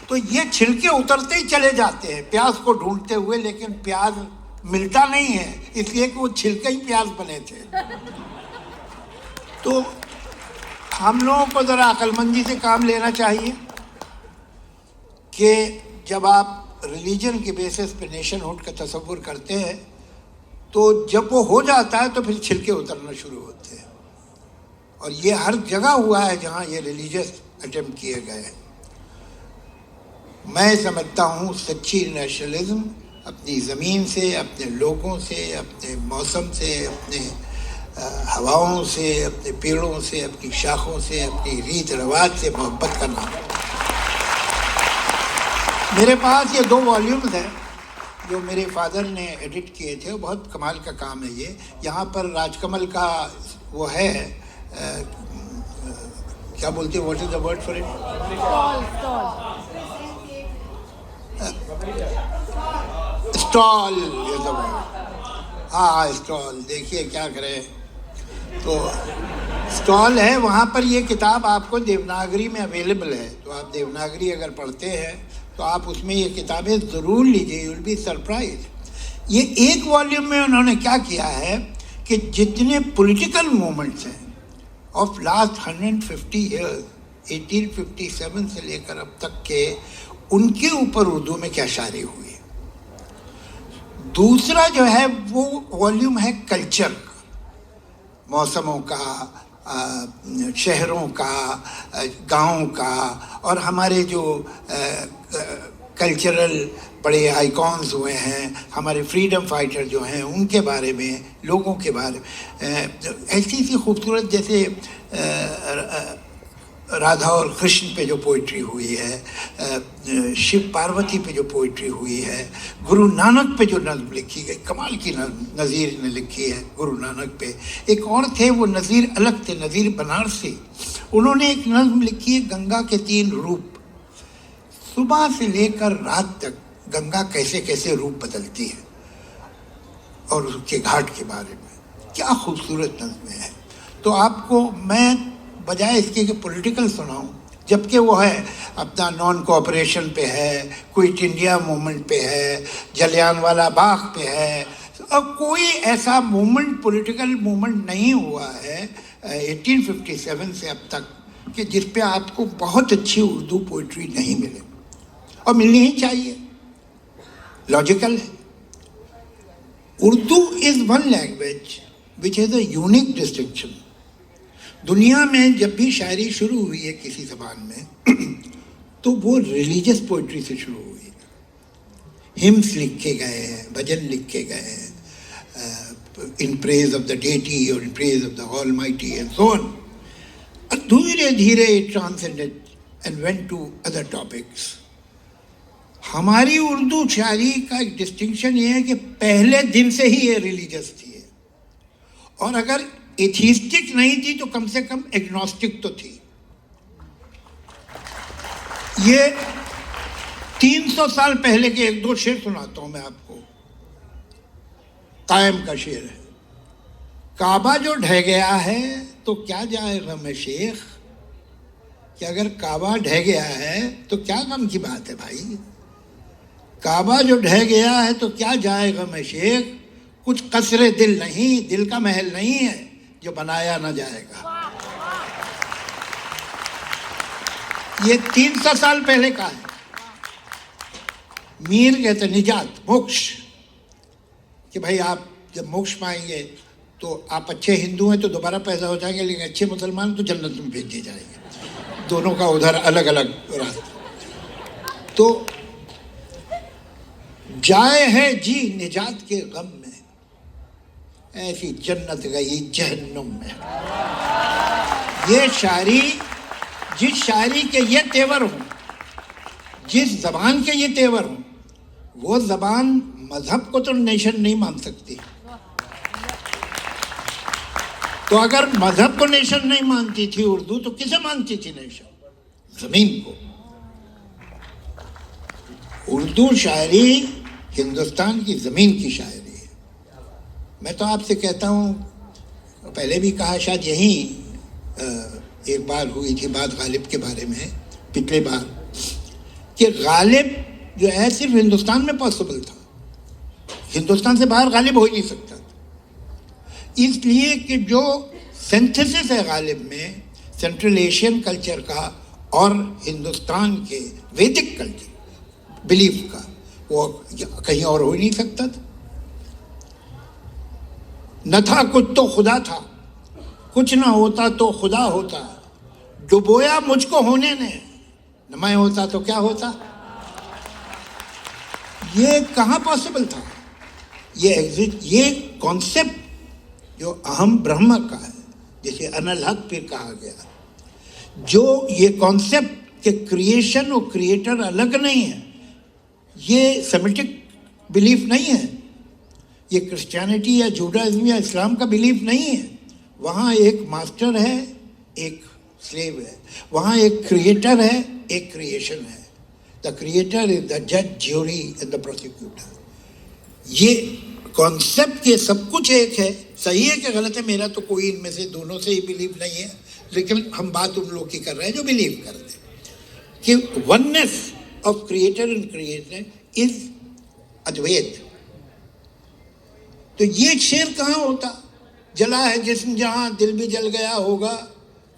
تو یہ چھلکے اترتے ہی چلے جاتے ہیں پیاز کو ڈھونڈتے ہوئے, لیکن پیاز ملتا نہیں ہے اس لیے کہ وہ چھلکے ہی پیاز بنے تھے. تو ہم لوگوں کو ذرا عقل مندی سے کام لینا چاہیے کہ جب آپ ریلیجن کے بیسس پہ نیشن ہوڈ کا تصور کرتے ہیں تو جب وہ ہو جاتا ہے تو پھر چھلکے اترنا شروع ہوتے ہیں. اور یہ ہر جگہ ہوا ہے جہاں یہ ریلیجس اٹیمپٹ کیے گئے ہیں. میں سمجھتا ہوں سچی نیشنلزم اپنی زمین سے, اپنے لوگوں سے, اپنے موسم سے, اپنے ہواؤں سے, اپنے پیڑوں سے, اپنی شاخوں سے, اپنی ریت رواج سے محبت کا نام. میرے پاس یہ 2 والیومز ہیں جو میرے فادر نے ایڈٹ کیے تھے. بہت کمال کا کام ہے یہ. یہاں پر راج کمل کا وہ ہے کیا بولتے ہیں, what is the word for it, stall. ہاں اسٹال. دیکھیے کیا کرے. تو اسٹال ہے وہاں پر. یہ کتاب آپ کو دیوناگری میں اویلیبل ہے, تو آپ دیوناگری اگر پڑھتے ہیں تو آپ اس میں یہ کتابیں ضرور لیجیے. You will be surprise. یہ ایک والیوم میں انہوں نے کیا کیا ہے کہ جتنے پولیٹیکل موومنٹس ہیں آف لاسٹ 150 ایئرز 1857 سے لے کر اب تک کے, ان کے اوپر اردو میں کیا شاعری ہوئی. دوسرا جو ہے وہ والیوم ہے کلچر کا, موسموں کا, شہروں کا, گاؤں کا, اور ہمارے جو کلچرل بڑے آئیکونز ہوئے ہیں, ہمارے فریڈم فائٹر جو ہیں ان کے بارے میں, لوگوں کے بارے میں. ایسی خوبصورت جیسے رادھا اور کرشن پہ جو پوئٹری ہوئی ہے, شیو پاروتی پہ جو پوئٹری ہوئی ہے, گرو نانک پہ جو نظم لکھی گئی, کمال کی نظیر نے لکھی ہے گرو نانک پہ. ایک اور تھے وہ نظیر الگ تھے, نظیر بنارسی. انہوں نے ایک نظم لکھی ہے گنگا کے 3 روپ. صبح سے لے کر رات تک گنگا کیسے کیسے روپ بدلتی ہے, اور اس کے گھاٹ کے بارے میں. کیا خوبصورت نظمیں ہیں. تو آپ کو میں بجائے اس کے کہ پولیٹیکل سناؤں, جبکہ وہ ہے اپنا نان کوآپریشن پہ ہے, کوئٹ انڈیا موومنٹ پہ ہے, جلیان والا باغ پہ ہے, اور کوئی ایسا موومنٹ پولیٹیکل موومنٹ نہیں ہوا ہے 1857 سے اب تک کہ جس پہ آپ کو بہت اچھی اردو پوئٹری نہیں ملے, اور ملنی ہی چاہیے, لاجیکل ہے. Urdu is one language which has a unique distinction. دنیا میں جب بھی شاعری شروع ہوئی ہے کسی زبان میں تو وہ ریلیجس پوئٹری سے شروع ہوئی ہے. ہمس لکھے گئے ہیں, بھجن لکھے گئے ہیں, in praise of the deity or in praise of the Almighty and so on. اور دھیرے دھیرے it transcended and went to other topics. ہماری اردو شاعری کا ایک ڈسٹنکشن یہ ہے کہ پہلے دن سے ہی یہ ریلیجس تھی, اور اگر ایتھیسٹک نہیں تھی تو کم سے کم ایگنوسٹک تو تھی. یہ 300 سال پہلے کے ایک دو شعر سناتا ہوں میں آپ کو. قائم کا شعر ہے, کعبہ جو ڈھہ گیا ہے تو کیا جائے غم شیخ, کہ اگر کعبہ ڈھہ گیا ہے تو کیا غم کی بات ہے بھائی. کعبہ جو ڈھہ گیا ہے تو کیا جائے غم شیخ, کچھ قصر دل نہیں, دل کا محل نہیں ہے جو بنایا نہ جائے گا. یہ 300 سال پہلے کا ہے. میر کہتے نجات, موکش, کہ بھائی آپ جب موکش پائیں گے تو آپ اچھے ہندو ہیں تو دوبارہ پیدا ہو جائیں گے, لیکن اچھے مسلمان تو جنت میں بھیج دیے جائیں گے. دونوں کا ادھر الگ الگ راستہ. تو جائے ہے جی نجات کے غم میں, ایسی جنت گئی جہنم میں. یہ شاعری, جس شاعری کے یہ تیور ہوں, جس زبان کے یہ تیور ہوں, وہ زبان مذہب کو تو نیشن نہیں مان سکتی. تو اگر مذہب کو نیشن نہیں مانتی تھی اردو, تو کسے مانتی تھی نیشن؟ زمین کو. اردو شاعری ہندوستان کی زمین کی شاعری ہے. میں تو آپ سے کہتا ہوں, پہلے بھی کہا, شاید یہیں ایک بار ہوئی تھی بات غالب کے بارے میں پچھلے بار, کہ غالب جو ہے صرف ہندوستان میں پاسبل تھا, ہندوستان سے باہر غالب ہو ہی نہیں سکتا تھا. اس لیے کہ جو سینتھسس ہے غالب میں سینٹرل ایشین کلچر کا اور ہندوستان کے ویدک کلچر بلیف کا, وہ کہیں اور ہو ہی نہیں سکتا تھا. نہ تھا کچھ تو خدا تھا, کچھ نہ ہوتا تو خدا ہوتا, ڈبویا مجھ کو ہونے نے, نہ میں ہوتا تو کیا ہوتا. یہ کہاں پاسبل تھا؟ یہ کانسیپٹ جو اہم برہم کا ہے, جسے انالحق پھر کہا گیا, جو یہ کانسیپٹ کہ کریشن اور کریٹر الگ نہیں ہے, یہ سیمیٹک بلیف نہیں ہے, یہ کرسچینٹی یا جوڈائزم یا اسلام کا بلیف نہیں ہے. وہاں ایک ماسٹر ہے, ایک سلیو ہے, وہاں ایک کریٹر ہے, ایک کریشن ہے. دا کریٹر از دا جج, جیوری اینڈ دا پروسیکیوٹر. یہ کانسیپٹ یہ سب کچھ ایک ہے. صحیح ہے کہ غلط ہے, میرا تو کوئی ان میں سے دونوں سے ہی بلیف نہیں ہے, لیکن ہم بات ان لوگ کی کر رہے ہیں جو بلیو کرتے ہیں کہ oneness of creator and creator is Advait. تو یہ شعر کہاں ہوتا؟ جلا ہے جسم جہاں دل بھی جل گیا ہوگا,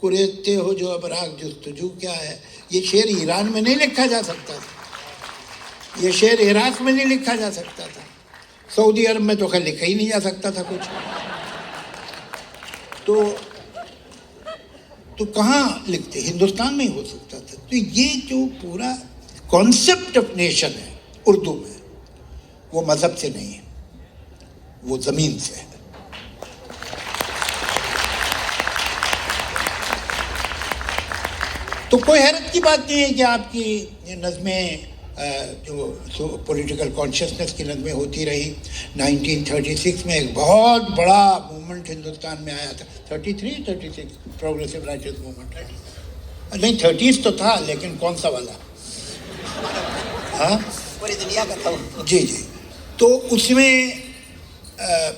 کریتے ہو جو اب راگ جستجو کیا ہے. یہ شعر ایران میں نہیں لکھا جا سکتا تھا, یہ شعر عراق میں نہیں لکھا جا سکتا تھا, سعودی عرب میں تو خیر لکھا ہی نہیں جا سکتا تھا کچھ. تو کہاں لکھتے؟ ہندوستان میں ہی ہو سکتا تھا. تو یہ جو پورا کانسیپٹ آف نیشن ہے اردو میں, وہ مذہب سے نہیں ہے, وہ زمین سے ہے. تو کوئی حیرت کی بات نہیں ہے کہ آپ کی نظمیں جو پولیٹیکل کانشیسنس کی نظمیں ہوتی رہی. 1936 میں ایک بہت بڑا موومنٹ ہندوستان میں آیا تھا. 36 پروگریسو رائٹرز موومنٹ, نہیں 30s تو تھا, لیکن کون سا والا؟ ہاں, پوری دنیا کا تھا. جی جی. تو اس میں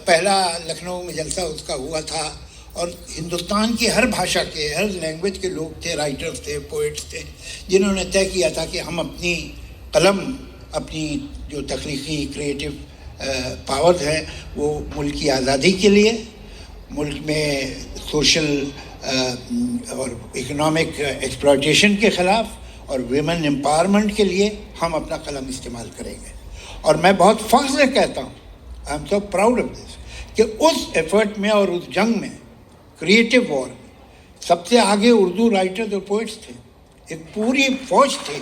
پہلا لکھنؤ میں جلسہ اس کا ہوا تھا, اور ہندوستان کی ہر بھاشا کے ہر لینگویج کے لوگ تھے, رائٹرز تھے, پوئٹس تھے, جنہوں نے طے کیا تھا کہ ہم اپنی قلم, اپنی جو تخلیقی کریٹو پاورز ہیں وہ ملک کی آزادی کے لیے, ملک میں سوشل اور اکنامک ایکسپلائٹیشن کے خلاف اور ویمن امپاورمنٹ کے لیے ہم اپنا قلم استعمال کریں گے. اور میں بہت فخر سے کہتا ہوں, I am so proud of this, کہ اس ایفرٹ میں اور اس جنگ میں, کریٹو وار میں, سب سے آگے اردو رائٹرز اور پوئٹس تھے. ایک پوری فوج تھی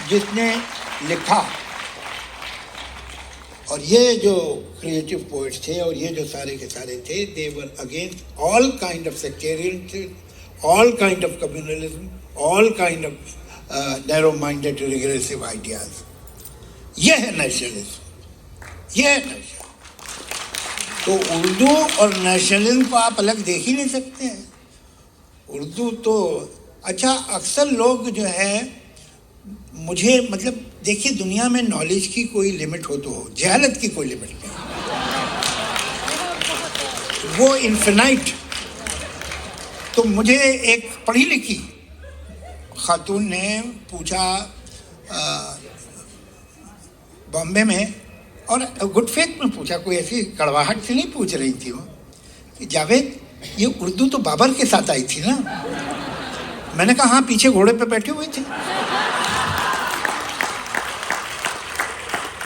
جس نے لکھا, اور یہ جو کریٹو پوئٹس تھے اور یہ جو سارے کے سارے تھے, they were against all kind of sectarian, all kind of communalism, all kind of narrow minded regressive ideas. یہ ہے نیشنلزم, یہ ہے نیشنلزم. تو اردو اور نیشنلزم کو آپ الگ دیکھ ہی نہیں سکتے ہیں. اردو تو اچھا, اکثر لوگ جو ہے مجھے مطلب دیکھیے, دنیا میں نالج کی کوئی لمٹ ہو تو ہو, جہالت کی کوئی لمٹ نہیں, وہ انفینائٹ. تو مجھے ایک پڑھی لکھی خاتون نے پوچھا بامبے میں, اور گڈ فیتھ میں پوچھا, کوئی ایسی کڑواہٹ سے نہیں پوچھ رہی تھی وہ, کہ جاوید یہ اردو تو بابر کے ساتھ آئی تھی نا؟ میں نے کہا ہاں, پیچھے گھوڑے پہ بیٹھے ہوئے تھے.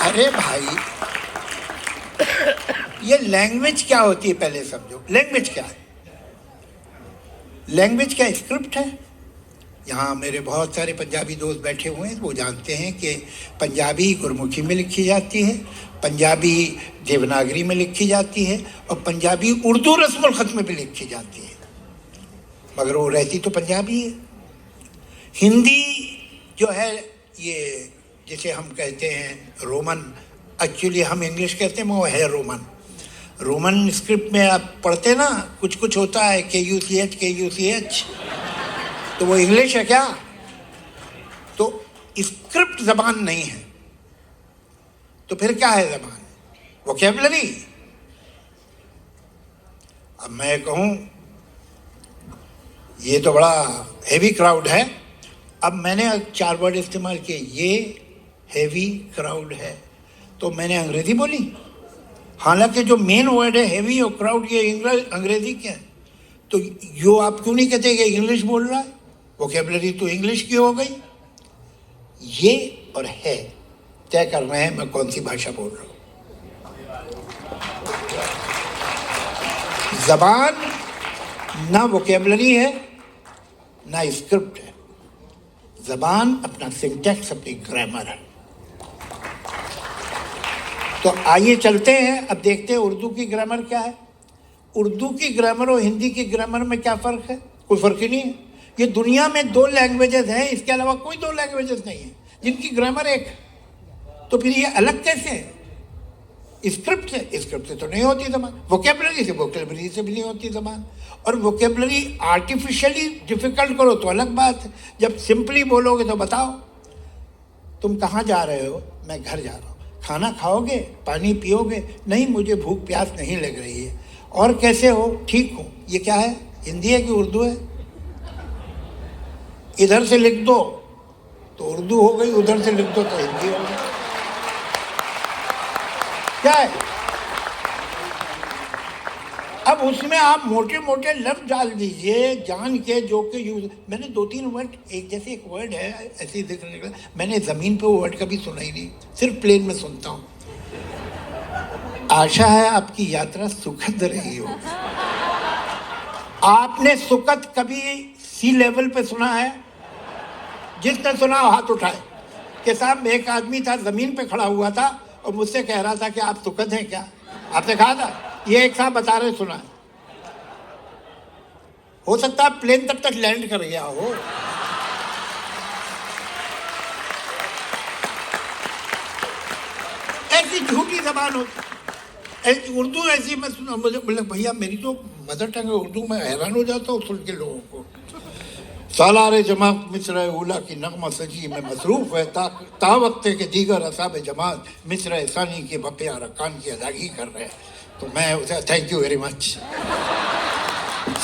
ارے بھائی, یہ لینگویج کیا ہوتی ہے پہلے سمجھو. لینگویج کیا ہے؟ لینگویج کیا اسکرپٹ ہے. یہاں میرے بہت سارے پنجابی دوست بیٹھے ہوئے ہیں, وہ جانتے ہیں کہ پنجابی گرمکھی میں لکھی جاتی ہے, پنجابی دیوناگری میں لکھی جاتی ہے, اور پنجابی اردو رسم الخط میں بھی لکھی جاتی ہے, مگر وہ رہتی تو پنجابی ہے. ہندی جو ہے یہ جسے ہم کہتے ہیں رومن, ایکچولی ہم انگلش کہتے ہیں, وہ ہے رومن. رومن اسکرپٹ میں آپ پڑھتے نا, کچھ کچھ ہوتا ہے KUCH, تو وہ انگلش ہے کیا؟ تو اسکرپٹ زبان نہیں ہے, تو پھر کیا ہے زبان؟ ووکیبلری. اب میں کہوں یہ تو بڑا ہیوی کراؤڈ ہے, اب میں نے 4 ورڈ استعمال کیے, یہ ہیوی کراؤڈ ہے, تو میں نے انگریزی بولی, حالانکہ جو مین ورڈ ہے ہیوی اور کراؤڈ, یہ انگریزی کیا ہے. تو یہ آپ کیوں نہیں کہتے کہ انگلش بول رہا ہے؟ ووکیبلری تو انگلش کی ہو گئی. یہ اور ہے طے کرنا ہے میں کون سی بھاشا بول رہا ہوں. زبان نہ ووکیبلری ہے نہ اسکرپٹ ہے, زبان اپنا سنٹیکس, اپنی گرامر ہے. تو آئیے چلتے ہیں, اب دیکھتے ہیں اردو کی گرامر کیا ہے. اردو کی گرامر اور ہندی کی گرامر میں کیا فرق ہے؟ کوئی فرق ہی نہیں ہے. یہ دنیا میں 2 لینگویجز ہیں, اس کے علاوہ کوئی 2 لینگویجز نہیں ہیں جن کی گرامر ایک ہے. تو پھر یہ الگ کیسے ہے؟ اسکرپٹ سے تو نہیں ہوتی زبان, ووکیبلری سے بھی نہیں ہوتی زبان. اور ووکیبلری آرٹیفیشلی ڈیفیکلٹ کرو تو الگ بات ہے, جب سمپلی بولو گے تو بتاؤ تم کہاں جا رہے ہو, میں گھر جا رہا ہوں. کھانا کھاؤ گے, پانی پیو گے, نہیں مجھے بھوک پیاس نہیں لگ رہی ہے. اور کیسے ہو؟ ٹھیک ہوں. یہ کیا ہے, ہندی ہے کہ اردو ہے؟ ادھر سے لکھ دو تو اردو ہو گئی, ادھر سے لکھ دو تو ہندی ہو گئی. کیا ہے؟ اب اس میں آپ موٹے موٹے لفظ ڈال دیجئے جان کے, جو کہ یوز. میں نے 2-3 ورڈ, جیسے ایک ورڈ ہے ایسے ہی ذکر نکلا, میں نے زمین پہ وہ ورڈ کبھی سنا ہی نہیں, صرف پلین میں سنتا ہوں. آشا ہے آپ کی یاترا سکھد رہی ہو. آپ نے سکھد کبھی سی لیول پہ سنا ہے؟ جس نے سنا ہاتھ اٹھائے. کہ صاحب ایک آدمی تھا زمین پہ کھڑا ہوا تھا اور مجھ سے کہہ رہا تھا کہ آپ سکھد ہیں کیا؟ آپ نے کہا تھا؟ یہ ایک صاحب بتا رہے سنا ہے. ہو سکتا ہے پلین تب تک لینڈ کر گیا ہو. ایسی جھوٹی زبان ہوتی. اردو ایسی میں سنا, مجھے بولے بھیا میری تو مدر ٹنگ ہے اردو, میں حیران ہو جاتا ہوں سن کے لوگوں کو. سالار جماعت مصر اولا کی نغمہ سجی میں مصروف ہے, تا وقت کے دیگر اصحاب جماعت مصر ثانی کے بپے ارکان کی ادائیگی کر رہے ہیں. تو میں اسے تھینک یو ویری مچ.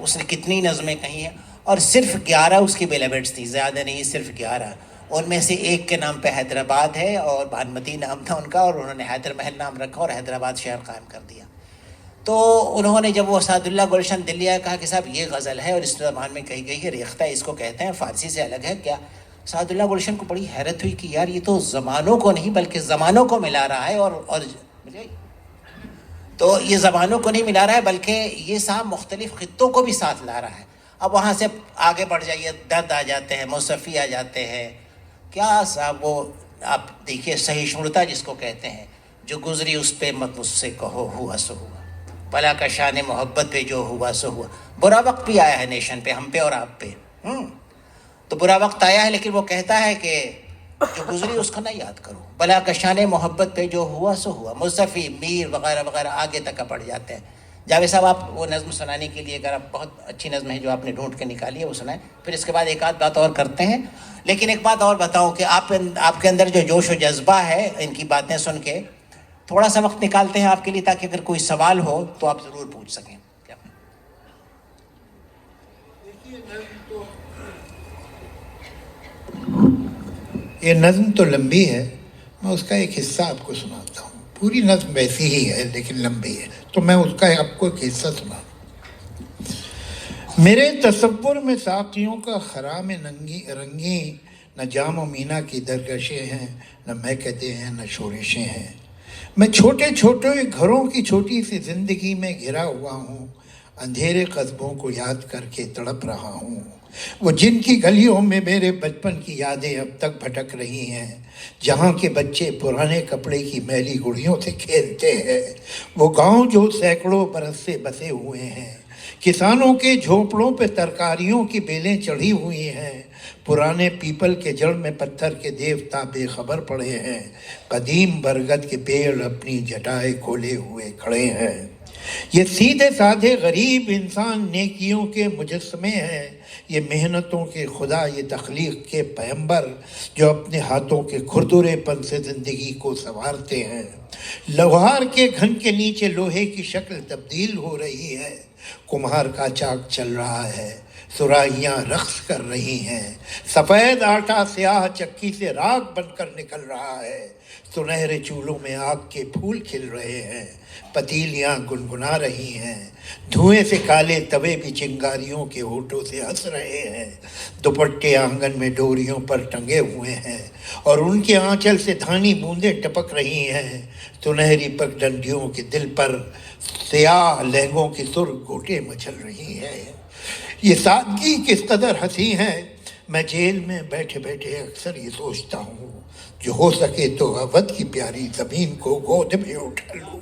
اس نے کتنی نظمیں کہی ہیں، اور صرف 11 اس کی بیلیوڈس تھی، زیادہ نہیں، صرف 11. ان میں سے ایک کے نام پہ حیدرآباد ہے، اور بھانمتی نام تھا ان کا، اور انہوں نے حیدر محل نام رکھا اور حیدرآباد شہر قائم کر دیا. تو انہوں نے جب وہ سعد اللہ گلشن دلی آیا، کہا کہ صاحب یہ غزل ہے اور اس زبان میں کہی گئی ہے، ریختہ اس کو کہتے ہیں، فارسی سے الگ ہے کیا؟ سعد اللہ گلشن کو بڑی حیرت ہوئی کہ یار یہ تو زمانوں کو نہیں بلکہ زمانوں کو ملا رہا ہے، اور تو یہ زبانوں کو نہیں ملا رہا ہے بلکہ یہ صاحب مختلف خطوں کو بھی ساتھ لا رہا ہے. اب وہاں سے آگے بڑھ جائیے، درد آ جاتے ہیں، موصفی آ جاتے ہیں، کیا صاحب وہ آپ دیکھیے صحیح شمرتا جس کو کہتے ہیں، جو گزری اس پہ مت مجھ سے کہو ہوا سو ہوا، بلا کا شان محبت پہ جو ہوا سو ہوا. برا وقت بھی آیا ہے نیشن پہ، ہم پہ اور آپ پہ، تو برا وقت آیا ہے، لیکن وہ کہتا ہے کہ جو گزری اس کو نہ یاد کرو، بلا کا شان محبت پہ جو ہوا سو ہوا. مصطفی، میر وغیرہ وغیرہ آگے تک کا پڑ جاتے ہیں. جاوید صاحب آپ وہ نظم سنانے کے لیے، اگر آپ بہت اچھی نظم ہے جو آپ نے ڈھونڈ کے نکالی ہے وہ سنائیں، پھر اس کے بعد ایک آدھ بات اور کرتے ہیں. لیکن ایک بات اور بتاؤں کہ آپ کے اندر جو جوش و جذبہ ہے ان کی باتیں سن کے، تھوڑا سا وقت نکالتے ہیں آپ کے لیے تاکہ اگر کوئی سوال ہو تو آپ ضرور پوچھ سکیں. یہ نظم تو لمبی ہے، میں اس کا ایک حصہ آپ کو سناتا ہوں. پوری نظم ویسی ہی ہے لیکن لمبی ہے، تو میں اس کا آپ کو ایک حصہ سنا. میرے تصور میں ساقیوں کا خرام رنگی، نہ جام و مینا کی درگشیں ہیں، نہ مہکتے ہیں، نہ شورشیں ہیں. میں چھوٹے چھوٹے گھروں کی چھوٹی سی زندگی میں گھرا ہوا ہوں، اندھیرے قصبوں کو یاد کر کے تڑپ رہا ہوں. وہ جن کی گلیوں میں میرے بچپن کی یادیں اب تک بھٹک رہی ہیں، جہاں کے بچے پرانے کپڑے کی میلی گڑیوں سے کھیلتے ہیں. وہ گاؤں جو سینکڑوں برس سے بسے ہوئے ہیں، کسانوں کے جھونپڑوں پہ ترکاریوں کی بیلیں چڑھی ہوئی ہیں. پرانے پیپل کے جڑ میں پتھر کے دیوتا بے خبر پڑے ہیں. قدیم برگد کے پیڑ اپنی جٹائیں کھولے ہوئے کھڑے ہیں. یہ سیدھے سادھے غریب انسان نیکیوں کے مجسمے ہیں. یہ محنتوں کے خدا، یہ تخلیق کے پیمبر جو اپنے ہاتھوں کے کھردرے پن سے زندگی کو سنوارتے ہیں. لوہار کے گھن کے نیچے لوہے کی شکل تبدیل ہو رہی ہے. کمہار کا چاک چل رہا ہے، سراہیاں رقص کر رہی ہیں. سفید آٹا سیاہ چکی سے راکھ بن کر نکل رہا ہے. سنہرے چولوں میں آگ کے پھول کھل رہے ہیں. پتیلیاں گنگنا رہی ہیں. دھوئیں سے کالے توے بھی چنگاریوں کے ہونٹوں سے ہنس رہے ہیں. دوپٹے آنگن میں ڈوریوں پر ٹنگے ہوئے ہیں اور ان کے آنچل سے دھانی بوندیں ٹپک رہی ہیں. سنہری پگ ڈنڈیوں کے دل پر سیاہ لہنگوں کی سرخ گھوٹیں مچل رہی ہیں. یہ سادگی کس قدر حسین ہے. میں جیل میں بیٹھے بیٹھے اکثر یہ سوچتا ہوں، جو ہو سکے تو اودھ کی پیاری زمین کو گود میں اٹھا لوں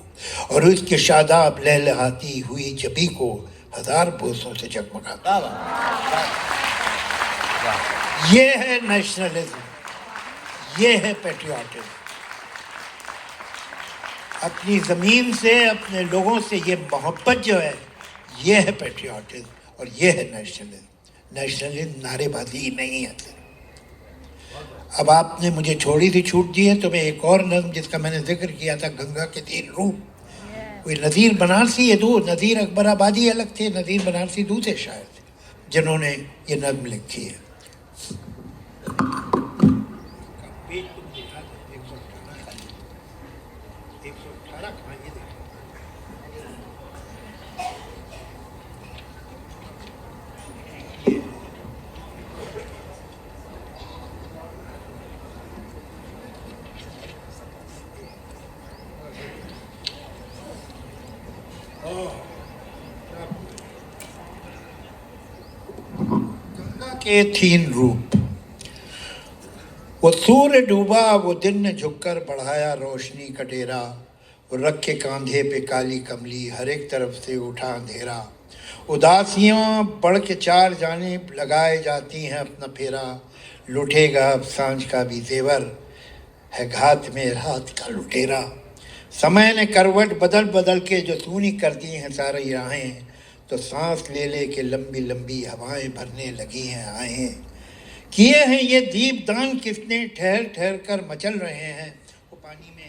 اور اس کے شاداب لہلہاتی ہوئی جبی کو 1000 بوسوں سے جگمگاتا. یہ ہے نیشنلزم، یہ ہے پیٹریوٹزم. اپنی زمین سے، اپنے لوگوں سے یہ محبت جو ہے، یہ ہے پیٹریوٹزم اور یہ ہے نیشنلزم. نیشنلزم نعرے بازی ہی نہیں ہے. اب آپ نے مجھے تھوڑی سی چھوٹ دی ہے تو میں ایک اور نظم جس کا میں نے ذکر کیا تھا، گنگا کے 3 روپ. کوئی نذیر بنارسی، یہ دو نذیر اکبر آبادی الگ تھے، نذیر بنارسی دوسرے شاعر تھے جنہوں نے یہ نظم لکھی ہے. کے 3 روپ. وہ سورج ڈوبا، وہ دن نے جھک کر بڑھایا روشنی کا ڈیرا. وہ رکھ کے کاندھے پہ کالی کملی، ہر ایک طرف سے اٹھا اندھیرا. اداسیاں بڑھ کے 4 جانب لگائے جاتی ہیں اپنا پھیرا. لٹے گا اب سانجھ کا بھی زیور، ہے گھات میں رات کا لٹیرا. سمے نے کروٹ بدل بدل کے جو سونی کر دی ہیں ساری راہیں، تو سانس لے لے کے لمبی لمبی ہوائیں بھرنے لگی ہیں آہیں. کیے ہیں یہ دیپ دان کس نے، ٹھہر ٹھہر کر مچل رہے ہیں. وہ پانی میں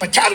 50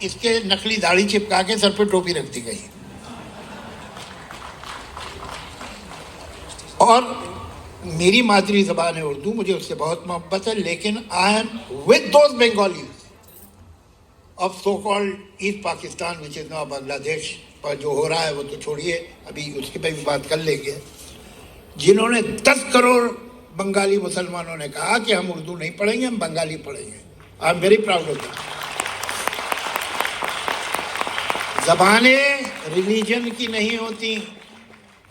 اس کے نقلی داڑھی چپکا کے سر پہ ٹوپی رکھ دی گئی. اور میری مادری زبان ہے اردو, مجھے اس سے بہت محبت ہے, لیکن I am with those Bengalis of so called East Pakistan which is now Bangladesh, پر جو ہو رہا ہے وہ تو چھوڑیے, ابھی اس کی پہ بھی بات کر لیں گے, جنہوں نے 10 کروڑ بنگالی مسلمانوں نے کہا کہ ہم اردو نہیں پڑھیں گے, ہم بنگالی پڑھیں گے. I am very proud of that. زبانیں ریلیجن کی نہیں ہوتی,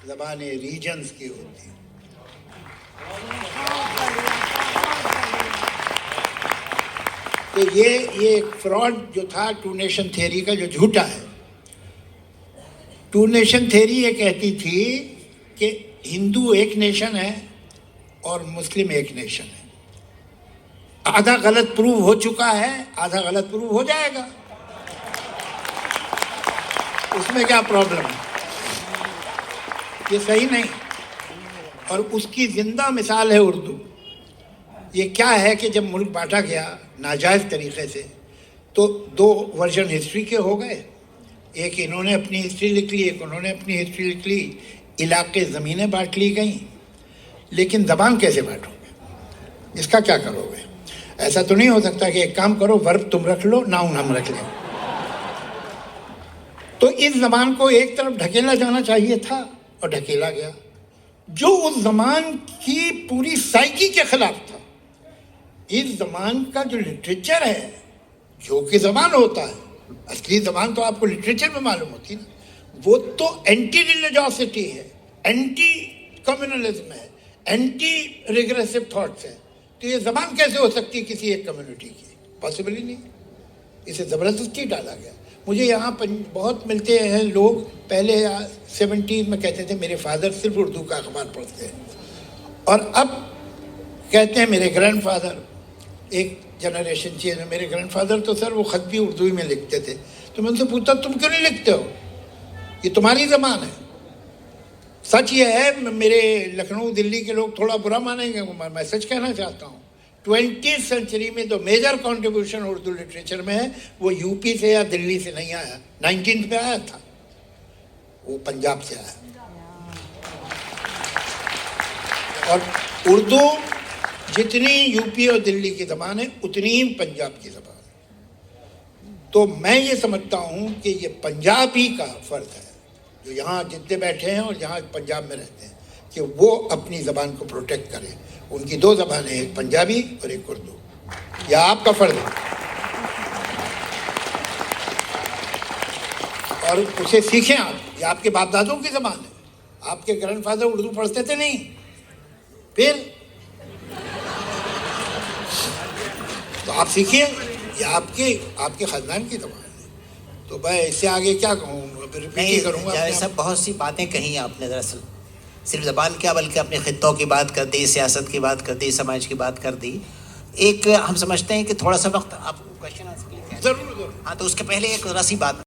زبانیں ریجنز کی ہوتی. تو یہ فراڈ جو تھا ٹو نیشن تھیوری کا, جو جھوٹا ہے. ٹو نیشن تھیوری یہ کہتی تھی کہ ہندو ایک نیشن ہے اور مسلم ایک نیشن ہے. آدھا غلط پروو ہو چکا ہے, آدھا غلط پروو ہو جائے گا, اس میں کیا پرابلم ہے؟ یہ صحیح نہیں. اور اس کی زندہ مثال ہے اردو. یہ کیا ہے کہ جب ملک بانٹا گیا ناجائز طریقے سے, تو 2 ورژن ہسٹری کے ہو گئے. ایک انہوں نے اپنی ہسٹری لکھ لی, ایک انہوں نے اپنی ہسٹری لکھ لی. علاقے زمینیں بانٹ لی گئیں, لیکن زبان کیسے بانٹو گے؟ اس کا کیا کرو گے؟ ایسا تو نہیں ہو سکتا کہ ایک کام کرو, ورب تم رکھ لو, ناؤن ہم رکھ لیں. تو اس زبان کو ایک طرف ڈھکیلا جانا چاہیے تھا اور ڈھکیلا گیا, جو اس زبان کی پوری سائیکی کے خلاف تھا. اس زبان کا جو لٹریچر ہے, جو کہ زبان ہوتا ہے, اصلی زبان تو آپ کو لٹریچر میں معلوم ہوتی ہے نا, وہ تو اینٹی ریلیجوسٹی ہے, اینٹی کمیونلزم ہے, اینٹی ریگریسو تھاٹس ہے. تو یہ زبان کیسے ہو سکتی ہے کسی ایک کمیونٹی کی؟ پاسبل ہی نہیں. اسے زبردستی ڈالا گیا. مجھے یہاں بہت ملتے ہیں لوگ, پہلے 70s میں کہتے تھے میرے فادر صرف اردو کا اخبار پڑھتے ہیں, اور اب کہتے ہیں میرے گرینڈ فادر. ایک جنریشن چینج ہے. میرے گرینڈ فادر تو سر وہ خط بھی اردو ہی میں لکھتے تھے. تو میں ان سے پوچھتا تم کیوں نہیں لکھتے ہو, یہ تمہاری زبان ہے. سچ یہ ہے, میرے لکھنؤ دلی کے لوگ تھوڑا برا مانیں گے, میں سچ کہنا چاہتا ہوں, 20th سینچری میں جو میجر کنٹریبیوشن اردو لٹریچر میں ہے وہ یو پی سے یا دلی سے نہیں آیا. 19th میں آیا تھا, وہ پنجاب سے آیا. اور اردو جتنی یو پی اور دلی کی زبان ہے اتنی ہی پنجاب کی زبان ہے. تو میں یہ سمجھتا ہوں کہ یہ پنجابی کا فرض ہے, جو یہاں جتنے بیٹھے ہیں اور یہاں پنجاب میں رہتے ہیں, کہ وہ اپنی زبان کو پروٹیکٹ کریں. ان کی 2 زبانیں, ایک پنجابی اور ایک اردو. یہ آپ کا فرض ہے, اور اسے سیکھیں آپ. یہ آپ کے باپ دادوں کی زبان ہے. آپ کے گرینڈ فادر اردو پڑھتے تھے نہیں, پھر تو آپ سیکھیے. یہ آپ کے خاندان کی زبان ہے. تو میں اس سے آگے کیا کہوں, ریپیٹ کروں گا. سب بہت سی باتیں کہیں آپ نے, دراصل صرف زبان کیا بلکہ اپنے خطوں کی بات کر دی, سیاست کی بات کر دی, سماج کی بات کر دی. ایک ہم سمجھتے ہیں کہ تھوڑا سا وقت آپ کوشچن ضرور. ہاں, تو اس کے پہلے ایک ذرا سی بات